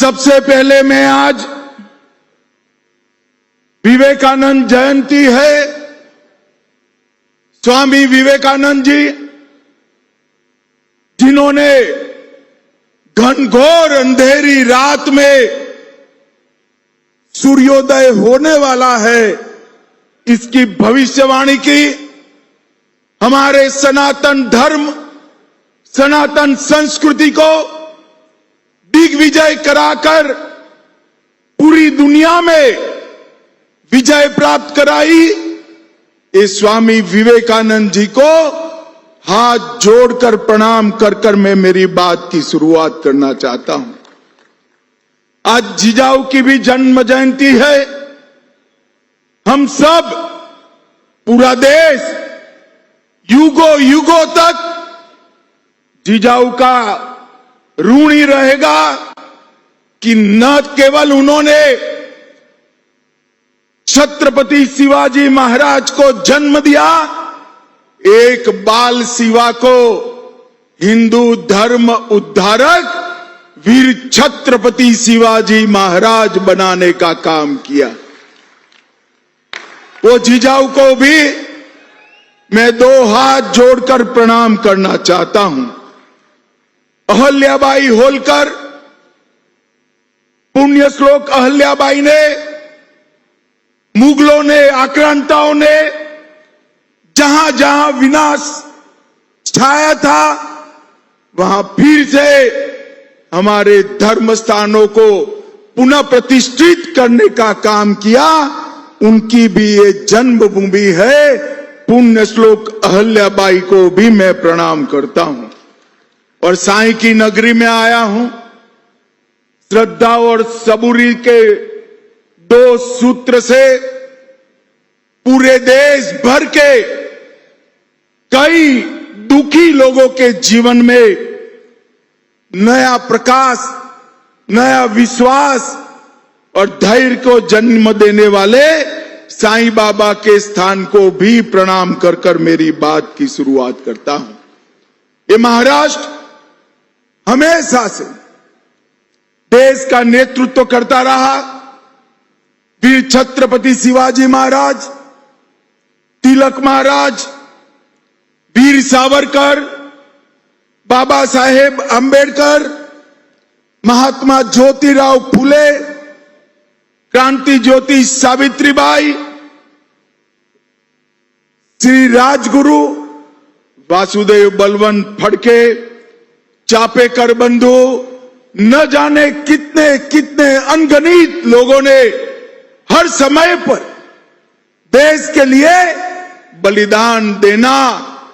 सबसे पहले मैं आज विवेकानंद जयंती है, स्वामी विवेकानंद जी जिन्होंने घनघोर अंधेरी रात में सूर्योदय होने वाला है इसकी भविष्यवाणी की, हमारे सनातन धर्म सनातन संस्कृति को दिग्विजय कराकर पूरी दुनिया में विजय प्राप्त कराई। इस स्वामी विवेकानंद जी को हाथ जोड़कर प्रणाम कर मैं मेरी बात की शुरुआत करना चाहता हूं। आज जिजाऊ की भी जन्म जयंती है। हम सब, पूरा देश युगों युगों तक जिजाऊ का ऋणी रहेगा कि न केवल उन्होंने छत्रपति शिवाजी महाराज को जन्म दिया, एक बाल शिवा को हिंदू धर्म उद्धारक वीर छत्रपति शिवाजी महाराज बनाने का काम किया। वो जिजाऊ को भी मैं दो हाथ जोड़कर प्रणाम करना चाहता हूं। अहल्याबाई होलकर, पुण्य श्लोक अहल्याबाई ने, मुगलों ने, आक्रांताओं ने जहां जहां विनाश छाया था वहां फिर से हमारे धर्म स्थानों को पुनः प्रतिष्ठित करने का काम किया। उनकी भी ये जन्मभूमि है। पुण्य श्लोक अहल्याबाई को भी मैं प्रणाम करता हूं। और साईं की नगरी में आया हूं। श्रद्धा और सबूरी के दो सूत्र से पूरे देश भर के कई दुखी लोगों के जीवन में नया प्रकाश, नया विश्वास और धैर्य को जन्म देने वाले साईं बाबा के स्थान को भी प्रणाम कर मेरी बात की शुरुआत करता हूं। ये महाराष्ट्र हमेशा से देश का नेतृत्व करता रहा। वीर छत्रपति शिवाजी महाराज, तिलक महाराज, वीर सावरकर, बाबा साहेब अंबेडकर, महात्मा ज्योतिराव फुले, क्रांति ज्योति सावित्रीबाई, श्री राजगुरु वासुदेव बलवंत फड़के, चापेकर बंधु, न जाने कितने कितने अनगिनत लोगों ने हर समय पर देश के लिए बलिदान देना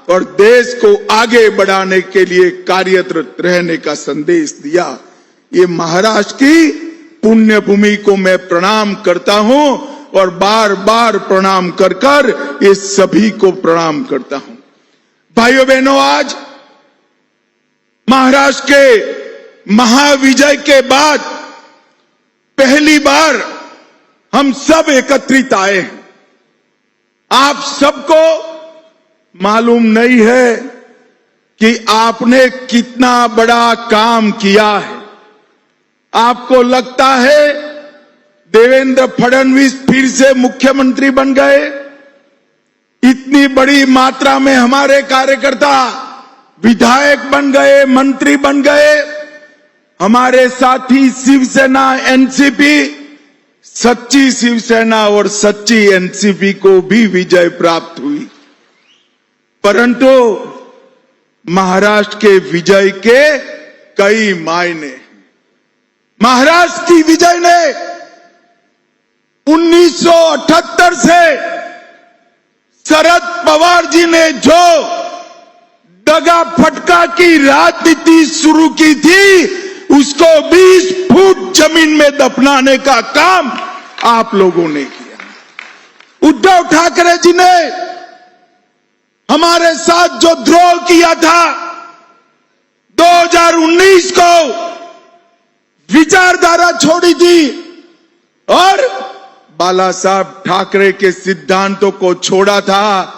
और देश को आगे बढ़ाने के लिए कार्यरत रहने का संदेश दिया। ये महाराष्ट्र की पुण्य भूमि को मैं प्रणाम करता हूं और बार बार प्रणाम कर ये सभी को प्रणाम करता हूं। भाइयों बहनों, आज महाराष्ट्र के महाविजय के बाद पहली बार हम सब एकत्रित आए हैं। आप सबको मालूम नहीं है कि आपने कितना बड़ा काम किया है। आपको लगता है देवेंद्र फडणवीस फिर से मुख्यमंत्री बन गए। इतनी बड़ी मात्रा में हमारे कार्यकर्ता विधायक बन गए, मंत्री बन गए। हमारे साथी शिवसेना, एनसीपी, सच्ची शिवसेना और सच्ची एनसीपी को भी विजय प्राप्त हुई। परंतु महाराष्ट्र के विजय के कई मायने। महाराष्ट्र की विजय ने 1978 से शरद पवार जी ने जो दगा फटका की राजनीति शुरू की थी उसको 20 फुट जमीन में दफनाने का काम आप लोगों ने किया। उद्धव ठाकरे जी ने हमारे साथ जो द्रोह किया था 2019 को, विचारधारा छोड़ी थी और बाला साहब ठाकरे के सिद्धांतों को छोड़ा था,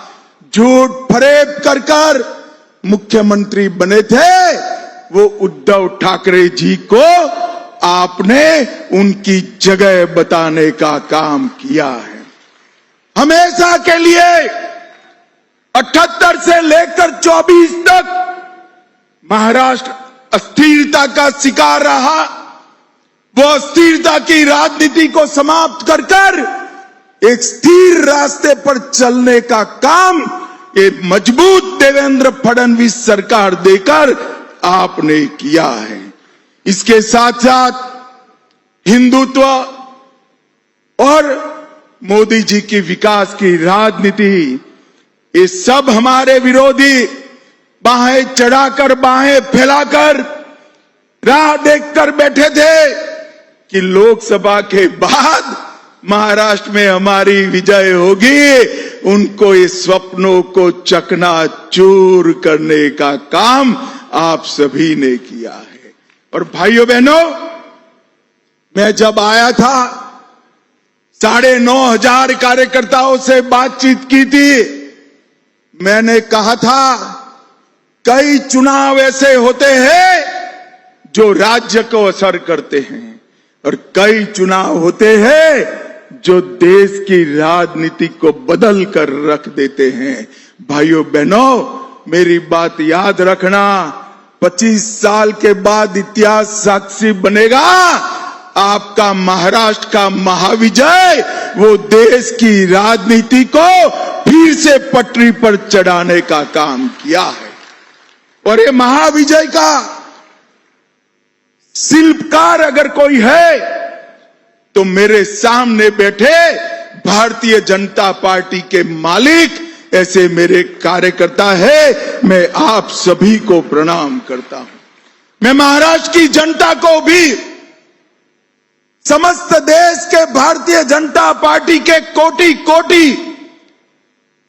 झूठ फरेब कर मुख्यमंत्री बने थे, वो उद्धव ठाकरे जी को आपने उनकी जगह बताने का काम किया है। हमेशा के लिए 78 से लेकर 24 तक महाराष्ट्र अस्थिरता का शिकार रहा। वो अस्थिरता की राजनीति को समाप्त कर एक स्थिर रास्ते पर चलने का काम एक मजबूत देवेंद्र फडणवीस सरकार देकर आपने किया है। इसके साथ साथ हिंदुत्व और मोदी जी की विकास की राजनीति, ये सब हमारे विरोधी बाहें चढ़ाकर बाहें फैलाकर राह देखकर बैठे थे कि लोकसभा के बाद महाराष्ट्र में हमारी विजय होगी। उनको इस स्वप्नों को चकनाचूर करने का काम आप सभी ने किया है। और भाइयों बहनों, मैं जब आया था 9,500 कार्यकर्ताओं से बातचीत की थी। मैंने कहा था कई चुनाव ऐसे होते हैं जो राज्य को असर करते हैं और कई चुनाव होते हैं जो देश की राजनीति को बदल कर रख देते हैं। भाइयों बहनों, मेरी बात याद रखना, 25 साल के बाद इतिहास साक्षी बनेगा। आपका महाराष्ट्र का महाविजय वो देश की राजनीति को फिर से पटरी पर चढ़ाने का काम किया है। और ये महाविजय का शिल्पकार अगर कोई है तो मेरे सामने बैठे भारतीय जनता पार्टी के मालिक ऐसे मेरे कार्यकर्ता है। मैं आप सभी को प्रणाम करता हूं। मैं महाराष्ट्र की जनता को भी, समस्त देश के भारतीय जनता पार्टी के कोटि कोटि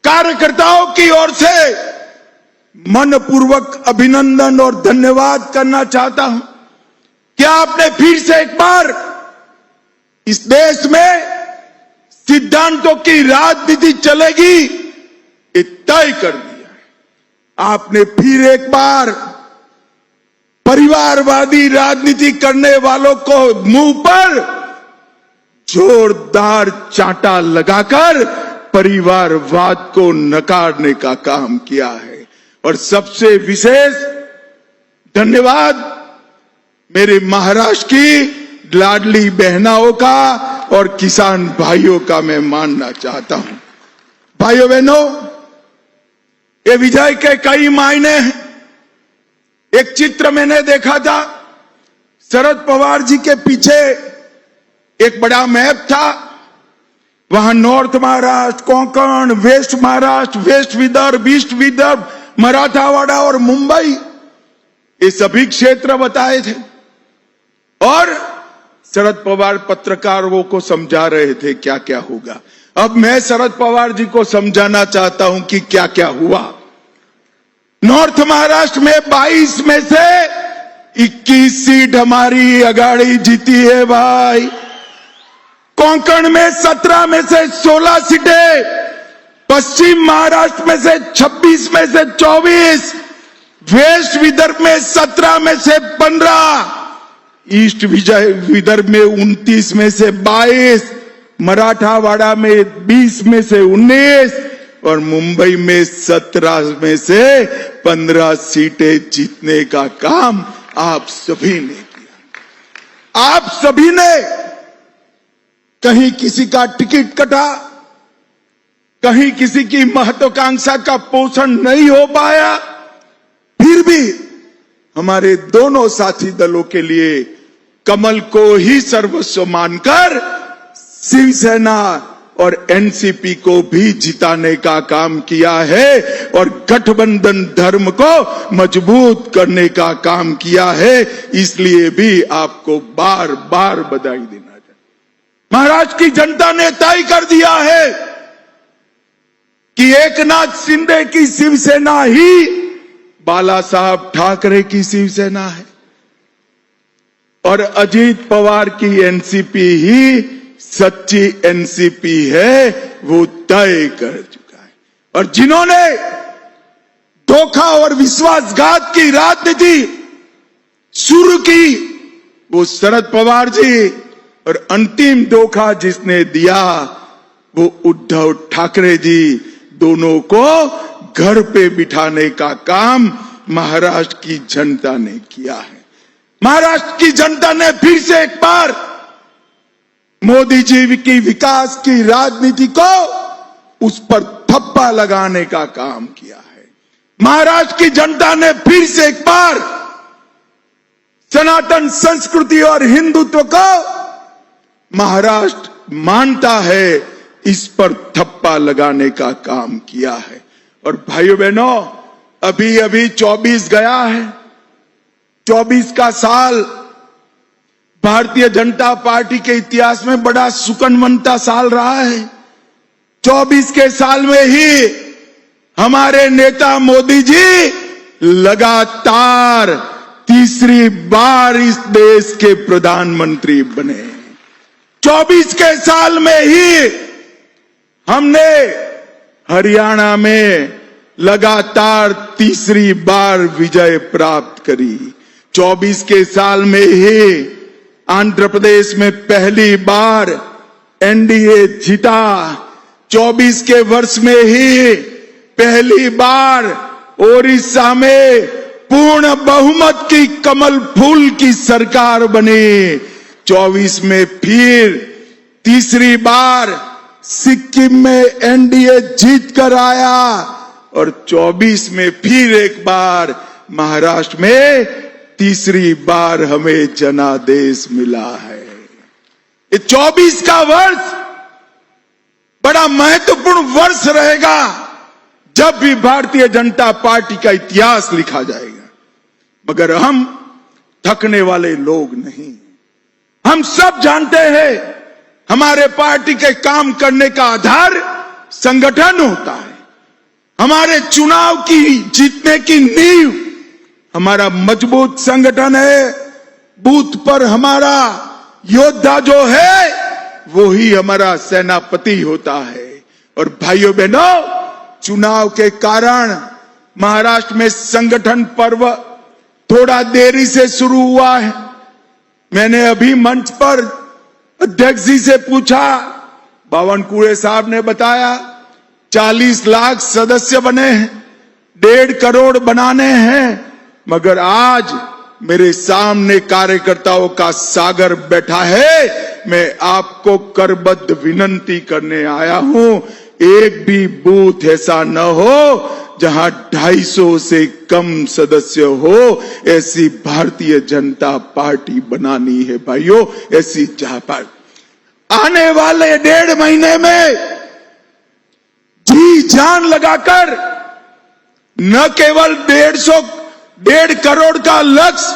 कार्यकर्ताओं की ओर से मनपूर्वक अभिनंदन और धन्यवाद करना चाहता हूं कि आपने फिर से एक बार इस देश में सिद्धांतों की राजनीति चलेगी ये तय कर दिया है। आपने फिर एक बार परिवारवादी राजनीति करने वालों को मुंह पर जोरदार चांटा लगाकर परिवारवाद को नकारने का काम किया है। और सबसे विशेष धन्यवाद मेरे महाराष्ट्र की लाडली बहनाओं का और किसान भाइयों का मैं मानना चाहता हूं। भाइयों बहनों, ये विजय के कई मायने हैं। एक चित्र मैंने देखा था, शरद पवार जी के पीछे एक बड़ा मैप था। वहां north Maharashtra, Konkan, west Maharashtra, west Vidarbha, east Vidarbha, Marathwada और मुंबई, ये सभी क्षेत्र बताए थे। और शरद पवार पत्रकारों को समझा रहे थे क्या क्या होगा। अब मैं शरद पवार जी को समझाना चाहता हूं कि क्या क्या हुआ। नॉर्थ महाराष्ट्र में 22 में से 21 सीट हमारी अगाड़ी जीती है भाई। कोंकण में 17 में से 16 सीटें, पश्चिम महाराष्ट्र में से 26 में से 24, वेस्ट विदर्भ में 17 में से 15, ईस्ट विदर्भ में 29 में से 22, मराठावाड़ा में 20 में से 19 और मुंबई में 17 में से 15 सीटें जीतने का काम आप सभी ने किया। आप सभी ने, कहीं किसी का टिकट कटा, कहीं किसी की महत्वाकांक्षा का पोषण नहीं हो पाया, फिर भी हमारे दोनों साथी दलों के लिए कमल को ही सर्वस्व मानकर शिवसेना और एनसीपी को भी जिताने का काम किया है और गठबंधन धर्म को मजबूत करने का काम किया है। इसलिए भी आपको बार बार बधाई देना चाहिए। महाराष्ट्र की जनता ने तय कर दिया है कि एकनाथ शिंदे की शिवसेना ही बाला साहब ठाकरे की शिवसेना है और अजीत पवार की एनसीपी ही सच्ची एनसीपी है, वो तय कर चुका है। और जिन्होंने धोखा और विश्वासघात की राजनीति शुरू की वो शरद पवार जी, और अंतिम धोखा जिसने दिया वो उद्धव ठाकरे जी। दोनों को घर पे बिठाने का काम महाराष्ट्र की जनता ने किया है। महाराष्ट्र की जनता ने फिर से एक बार मोदी जी की विकास की राजनीति को उस पर थप्पा लगाने का काम किया है। महाराष्ट्र की जनता ने फिर से एक बार सनातन संस्कृति और हिंदुत्व को महाराष्ट्र मानता है, इस पर थप्पा लगाने का काम किया है। और भाइयों बहनों, अभी अभी 24 गया है। 24 का साल भारतीय जनता पार्टी के इतिहास में बड़ा सुकनवंता साल रहा है। 24 के साल में ही हमारे नेता मोदी जी लगातार तीसरी बार इस देश के प्रधानमंत्री बने। 24 के साल में ही हमने हरियाणा में लगातार तीसरी बार विजय प्राप्त करी। 24 के साल में ही आंध्र प्रदेश में पहली बार एनडीए जीता। 24 के वर्ष में ही पहली बार ओडिशा में पूर्ण बहुमत की कमल फूल की सरकार बनी। 24 में फिर तीसरी बार सिक्किम में एनडीए जीत कर आया, और 24 में फिर एक बार महाराष्ट्र में तीसरी बार हमें जनादेश मिला है। ये 24 का वर्ष बड़ा महत्वपूर्ण वर्ष रहेगा जब भी भारतीय जनता पार्टी का इतिहास लिखा जाएगा। मगर हम थकने वाले लोग नहीं। हम सब जानते हैं हमारे पार्टी के काम करने का आधार संगठन होता है। हमारे चुनाव की जीतने की नींव हमारा मजबूत संगठन है। बूथ पर हमारा योद्धा जो है वो ही हमारा सेनापति होता है। और भाइयों बहनों, चुनाव के कारण महाराष्ट्र में संगठन पर्व थोड़ा देरी से शुरू हुआ है। मैंने अभी मंच पर अध्यक्ष जी से पूछा, बावनकुळे साहब ने बताया 40 लाख सदस्य बने हैं, 1.5 करोड़ बनाने हैं। मगर आज मेरे सामने कार्यकर्ताओं का सागर बैठा है। मैं आपको करबद्ध विनंती करने आया हूं, एक भी बूथ ऐसा न हो जहां 250 से कम सदस्य हो। ऐसी भारतीय जनता पार्टी बनानी है भाइयों, ऐसी आने वाले 1.5 महीने में जी जान लगाकर न केवल 1.5 करोड़ का लक्ष्य,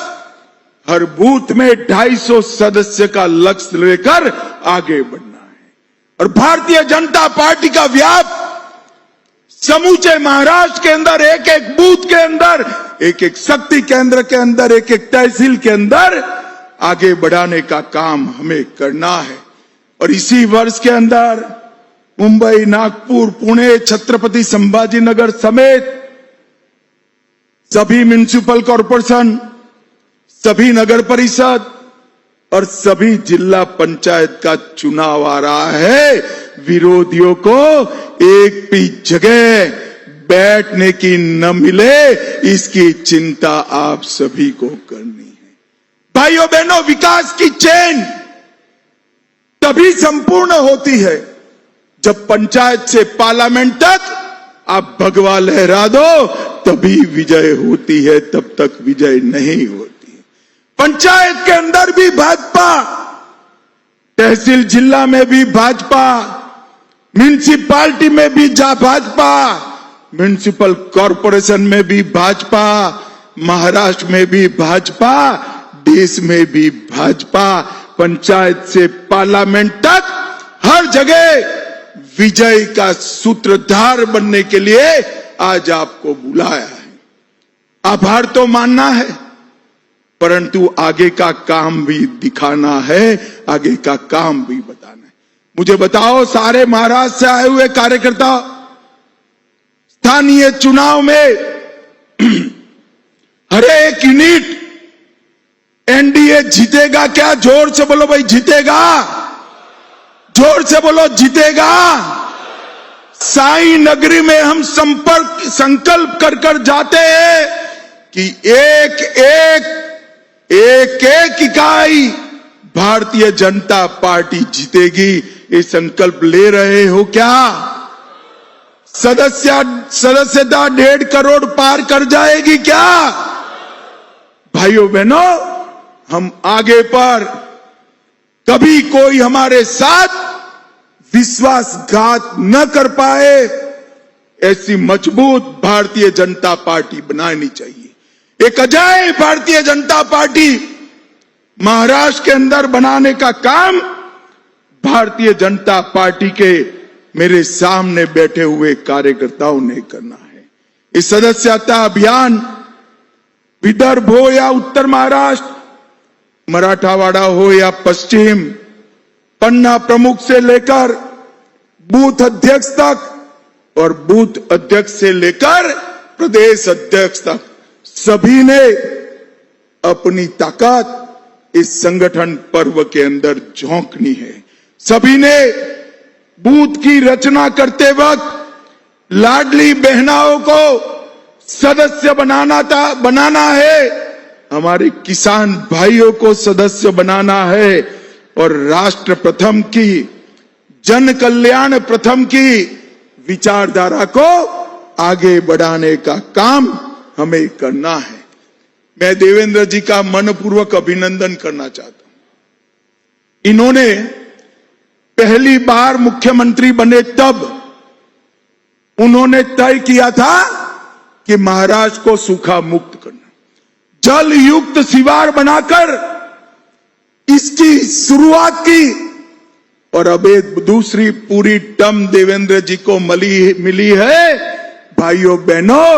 हर बूथ में 250 सदस्य का लक्ष्य लेकर आगे बढ़ना है। और भारतीय जनता पार्टी का व्याप समूचे महाराष्ट्र के अंदर, एक एक बूथ के अंदर, एक एक शक्ति केंद्र के अंदर, एक एक तहसील के अंदर आगे बढ़ाने का काम हमें करना है। और इसी वर्ष के अंदर मुंबई, नागपुर, पुणे, छत्रपति संभाजीनगर समेत सभी म्युनिसिपल कॉरपोरेशन, सभी नगर परिषद और सभी जिला पंचायत का चुनाव आ रहा है। विरोधियों को एक भी जगह बैठने की न मिले, इसकी चिंता आप सभी को करनी है। भाइयों बहनों, विकास की चेन तभी संपूर्ण होती है जब पंचायत से पार्लियामेंट तक आप भगवा लहरा दो, तभी विजय होती है, तब तक विजय नहीं होती। पंचायत के अंदर भी भाजपा, तहसील जिला में भी भाजपा, म्युनिसिपालिटी में भी भाजपा, म्युनिसिपल कॉरपोरेशन में भी भाजपा, महाराष्ट्र में भी भाजपा, देश में भी भाजपा। पंचायत से पार्लियामेंट तक हर जगह विजय का सूत्रधार बनने के लिए आज आपको बुलाया है। आभार तो मानना है, परंतु आगे का काम भी दिखाना है, आगे का काम भी बताना है। मुझे बताओ, सारे महाराष्ट्र से आए हुए कार्यकर्ता स्थानीय चुनाव में हर एक यूनिट एनडीए जीतेगा क्या? जोर से बोलो भाई, जीतेगा। जोर से बोलो, जीतेगा। साई नगरी में हम संकल्प कर कर जाते हैं कि एक एक इकाई भारतीय जनता पार्टी जीतेगी। ये संकल्प ले रहे हो क्या? सदस्यता 1.5 करोड़ पार कर जाएगी क्या? भाइयों बहनों, हम आगे पर कभी कोई हमारे साथ विश्वासघात न कर पाए, ऐसी मजबूत भारतीय जनता पार्टी बनानी चाहिए। एक अजय भारतीय जनता पार्टी महाराष्ट्र के अंदर बनाने का काम भारतीय जनता पार्टी के मेरे सामने बैठे हुए कार्यकर्ताओं ने करना है। इस सदस्यता अभियान विदर्भ हो या उत्तर महाराष्ट्र, मराठावाड़ा हो या पश्चिम, पन्ना प्रमुख से लेकर बूथ अध्यक्ष तक और बूथ अध्यक्ष से लेकर प्रदेश अध्यक्ष तक, सभी ने अपनी ताकत इस संगठन पर्व के अंदर झोंकनी है। सभी ने बूथ की रचना करते वक्त लाडली बहनाओं को सदस्य बनाना है, हमारे किसान भाइयों को सदस्य बनाना है और राष्ट्र प्रथम की, जन कल्याण प्रथम की विचारधारा को आगे बढ़ाने का काम हमें करना है। मैं देवेंद्र जी का मनपूर्वक अभिनंदन करना चाहता हूं। इन्होंने पहली बार मुख्यमंत्री बने तब उन्होंने तय किया था कि महाराष्ट्र को सूखा मुक्त करना, जल युक्त शिवार बनाकर इसकी शुरुआत की और अब एक दूसरी पूरी टर्म देवेंद्र जी को मिली है। भाइयों बहनों,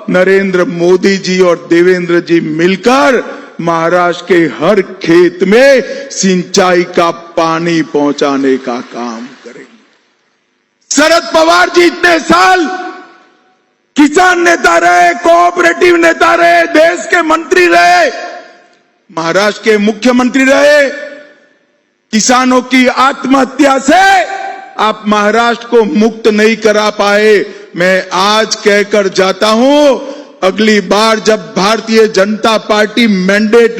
नरेंद्र मोदी जी और देवेंद्र जी मिलकर महाराष्ट्र के हर खेत में सिंचाई का पानी पहुंचाने का काम करेंगे। शरद पवार जी इतने साल किसान नेता रहे, कोऑपरेटिव नेता रहे, देश के मंत्री रहे, महाराष्ट्र के मुख्यमंत्री रहे। किसानों की आत्महत्या से आप महाराष्ट्र को मुक्त नहीं करा पाए। मैं आज कहकर जाता हूं, अगली बार जब भारतीय जनता पार्टी मैंडेट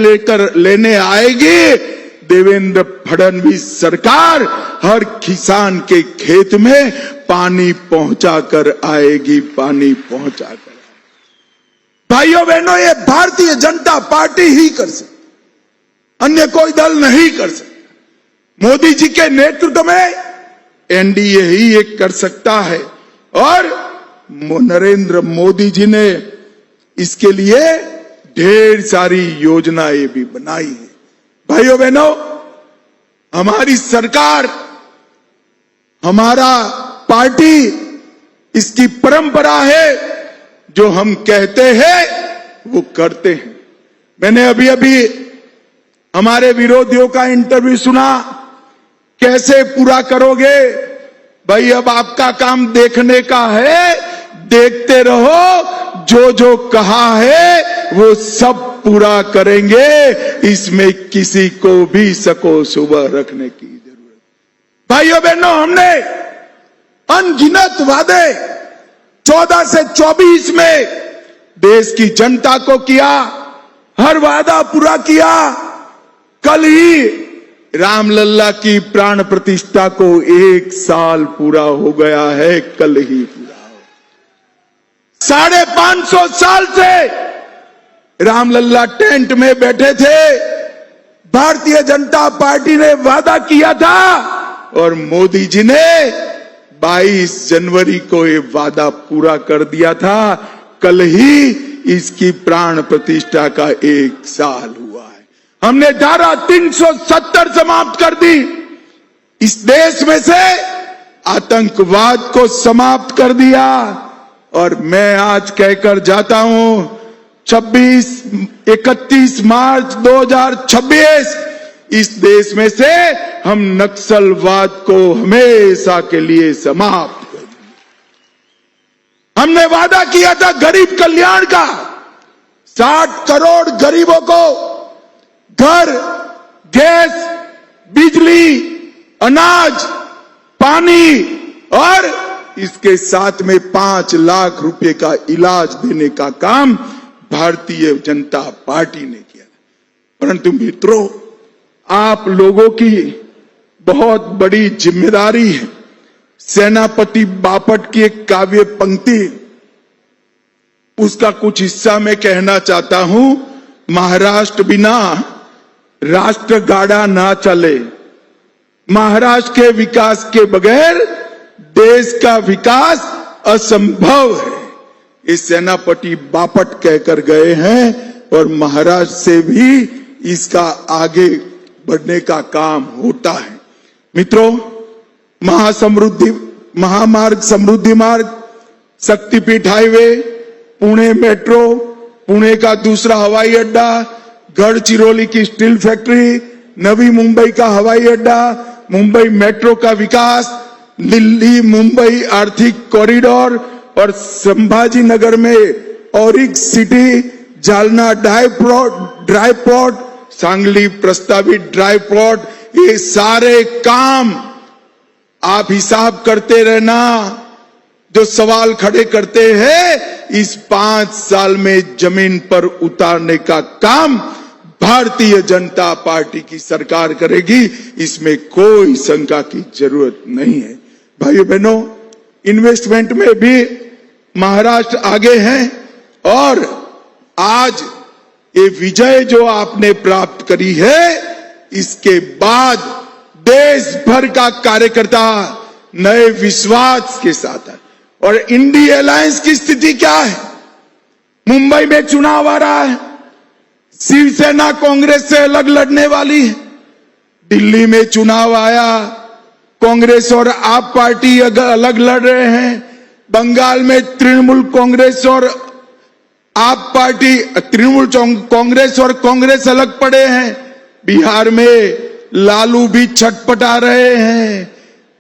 लेने आएगी, देवेंद्र फडणवीस सरकार हर किसान के खेत में पानी पहुंचाकर आएगी, पानी पहुंचाकर। भाइयों बहनों, ये भारतीय जनता पार्टी ही कर सकती, अन्य कोई दल नहीं कर सकता। मोदी जी के नेतृत्व में एनडीए ही ये कर सकता है और नरेंद्र मोदी जी ने इसके लिए ढेर सारी योजनाएं भी बनाई है। भाइयों बहनों, हमारी सरकार, हमारा पार्टी, इसकी परंपरा है, जो हम कहते हैं वो करते हैं। मैंने अभी अभी हमारे विरोधियों का इंटरव्यू सुना, कैसे पूरा करोगे? भाई अब आपका काम देखने का है, देखते रहो, जो जो कहा है वो सब पूरा करेंगे, इसमें किसी को भी सको सुबह रखने की जरूरत। भाइयों बहनों, हमने अनगिनत वादे 14 से 24 में देश की जनता को किया, हर वादा पूरा किया। कल ही रामलला की प्राण प्रतिष्ठा को 1 साल पूरा हो गया है, कल ही पूरा हो। 550 साल से रामलला टेंट में बैठे थे, भारतीय जनता पार्टी ने वादा किया था और मोदी जी ने 22 जनवरी को ये वादा पूरा कर दिया था। कल ही इसकी प्राण प्रतिष्ठा का 1 साल हुआ है। हमने धारा 370 समाप्त कर दी, इस देश में से आतंकवाद को समाप्त कर दिया। और मैं आज कहकर जाता हूं, 31 मार्च 2026 इस देश में से हम नक्सलवाद को हमेशा के लिए समाप्त कर देंगे। हमने वादा किया था गरीब कल्याण का, 60 करोड़ गरीबों को घर, गैस, बिजली, अनाज, पानी और इसके साथ में 5 लाख रुपए का इलाज देने का काम भारतीय जनता पार्टी ने किया। परंतु मित्रों, आप लोगों की बहुत बड़ी जिम्मेदारी है। सेनापति बापट की एक काव्य पंक्ति, उसका कुछ हिस्सा मैं कहना चाहता हूं। महाराष्ट्र बिना राष्ट्र गाड़ा ना चले, महाराष्ट्र के विकास के बगैर देश का विकास असंभव है। ये सेनापति बापट कहकर गए हैं और महाराष्ट्र से भी इसका आगे बढ़ने का काम होता है। मित्रों, महामार्ग, समृद्धि मार्ग, शक्तिपीठ हाईवे, पुणे मेट्रो, पुणे का दूसरा हवाई अड्डा, गढ़चिरौली की स्टील फैक्ट्री, नवी मुंबई का हवाई अड्डा, मुंबई मेट्रो का विकास, दिल्ली मुंबई आर्थिक कॉरिडोर और संभाजी नगर में Auric city, Jalna dry port, Sangli प्रस्तावित ड्राई पोर्ट, ये सारे काम आप हिसाब करते रहना। जो सवाल खड़े करते हैं, इस 5 साल में जमीन पर उतारने का काम भारतीय जनता पार्टी की सरकार करेगी, इसमें कोई शंका की जरूरत नहीं है। भाइयों बहनों, इन्वेस्टमेंट में भी महाराष्ट्र आगे है और आज ये विजय जो आपने प्राप्त करी है, इसके बाद देश भर का कार्यकर्ता नए विश्वास के साथ है। और इंडी अलायंस की स्थिति क्या है? मुंबई में चुनाव आ रहा है, शिवसेना कांग्रेस से अलग लड़ने वाली है। दिल्ली में चुनाव आया, कांग्रेस और आप पार्टी अलग लड़ रहे हैं। बंगाल में तृणमूल कांग्रेस और आप पार्टी, तृणमूल कांग्रेस और कांग्रेस अलग पड़े हैं। बिहार में लालू भी छटपटा रहे हैं।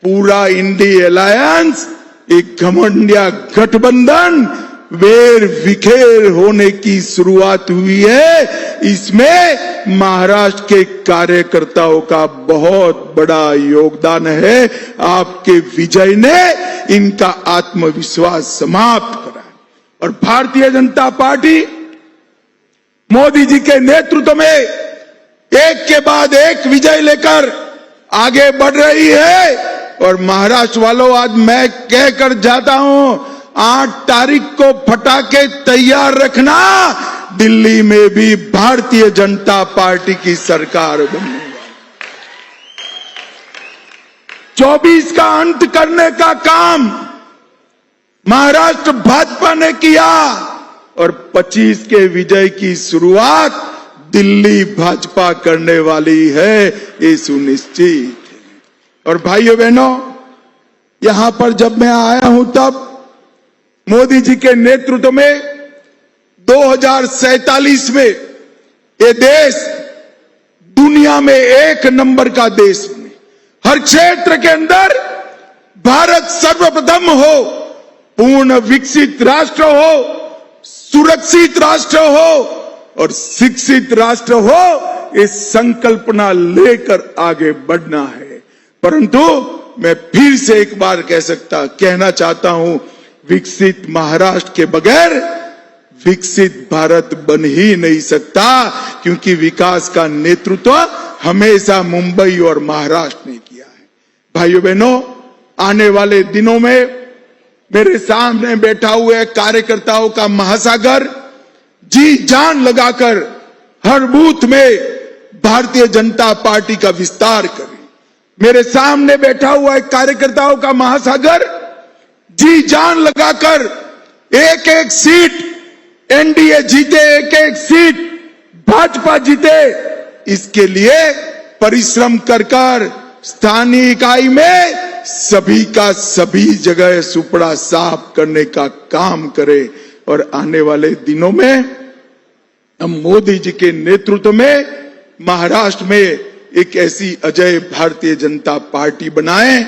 पूरा इंडी अलायंस एक घमंडिया गठबंधन वेर विखेर होने की शुरुआत हुई है। इसमें महाराष्ट्र के कार्यकर्ताओं का बहुत बड़ा योगदान है। आपके विजय ने इनका आत्मविश्वास समाप्त करा और भारतीय जनता पार्टी मोदी जी के नेतृत्व में एक के बाद एक विजय लेकर आगे बढ़ रही है। और महाराष्ट्र वालों, आज मैं कहकर जाता हूं, 8 तारीख को पटाखे तैयार रखना, दिल्ली में भी भारतीय जनता पार्टी की सरकार बनने वाली। 24 का अंत करने का काम महाराष्ट्र भाजपा ने किया और 25 के विजय की शुरुआत दिल्ली भाजपा करने वाली है, ये सुनिश्चित। और भाइयों बहनों, यहां पर जब मैं आया हूं तब मोदी जी के नेतृत्व में 2047 में ये देश दुनिया में 1 नंबर का देश बने। हर क्षेत्र के अंदर भारत सर्वप्रथम हो, पूर्ण विकसित राष्ट्र हो, सुरक्षित राष्ट्र हो और शिक्षित राष्ट्र हो, ये संकल्पना लेकर आगे बढ़ना है। परंतु मैं फिर से एक बार कहना चाहता हूं, विकसित महाराष्ट्र के बगैर विकसित भारत बन ही नहीं सकता, क्योंकि विकास का नेतृत्व हमेशा मुंबई और महाराष्ट्र ने किया है। भाइयों बहनों, आने वाले दिनों में मेरे सामने बैठा हुए कार्यकर्ताओं का महासागर जी जान लगाकर हर बूथ में भारतीय जनता पार्टी का विस्तार करें। मेरे सामने बैठा हुआ एक कार्यकर्ताओं का महासागर जी जान लगाकर एक एक सीट एनडीए जीते, एक एक सीट भाजपा जीते, इसके लिए परिश्रम कर स्थानीय इकाई में सभी का सभी जगह सुपड़ा साफ करने का काम करे। और आने वाले दिनों में हम मोदी जी के नेतृत्व में महाराष्ट्र में एक ऐसी अजय भारतीय जनता पार्टी बनाएं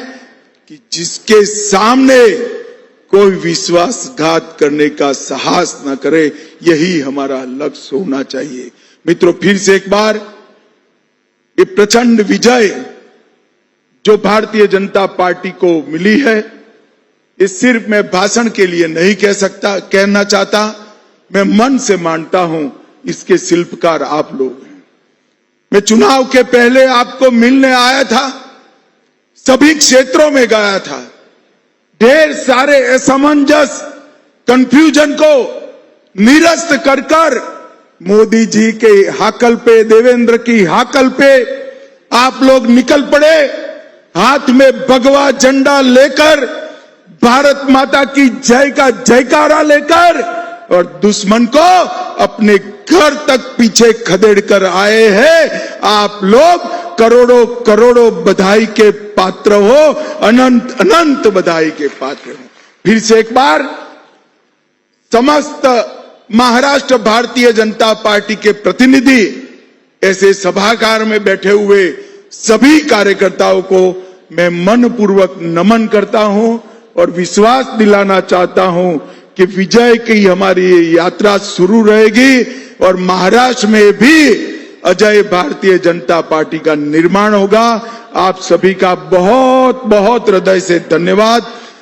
कि जिसके सामने कोई विश्वासघात करने का साहस न करे। यही हमारा लक्ष्य होना चाहिए। मित्रों, फिर से एक बार ये प्रचंड विजय जो भारतीय जनता पार्टी को मिली है, ये सिर्फ मैं भाषण के लिए नहीं कहना चाहता, मैं मन से मानता हूं इसके शिल्पकार आप लोग हैं। मैं चुनाव के पहले आपको मिलने आया था, सभी क्षेत्रों में गया था, ढेर सारे असमंजस कंफ्यूजन को निरस्त कर मोदी जी के हाकल पे, देवेंद्र की हाकल पे आप लोग निकल पड़े, हाथ में भगवा झंडा लेकर, भारत माता की जय का जयकारा लेकर, और दुश्मन को अपने घर तक पीछे खदेड़ कर आए हैं। आप लोग करोड़ों करोड़ों बधाई के पात्र हो, अनंत अनंत बधाई के पात्र हो। फिर से एक बार समस्त महाराष्ट्र भारतीय जनता पार्टी के प्रतिनिधि, ऐसे सभागार में बैठे हुए सभी कार्यकर्ताओं को मैं मनपूर्वक नमन करता हूं और विश्वास दिलाना चाहता हूं कि विजय की हमारी ये यात्रा शुरू रहेगी और महाराष्ट्र में भी अजय भारतीय जनता पार्टी का निर्माण होगा। आप सभी का बहुत बहुत हृदय से धन्यवाद।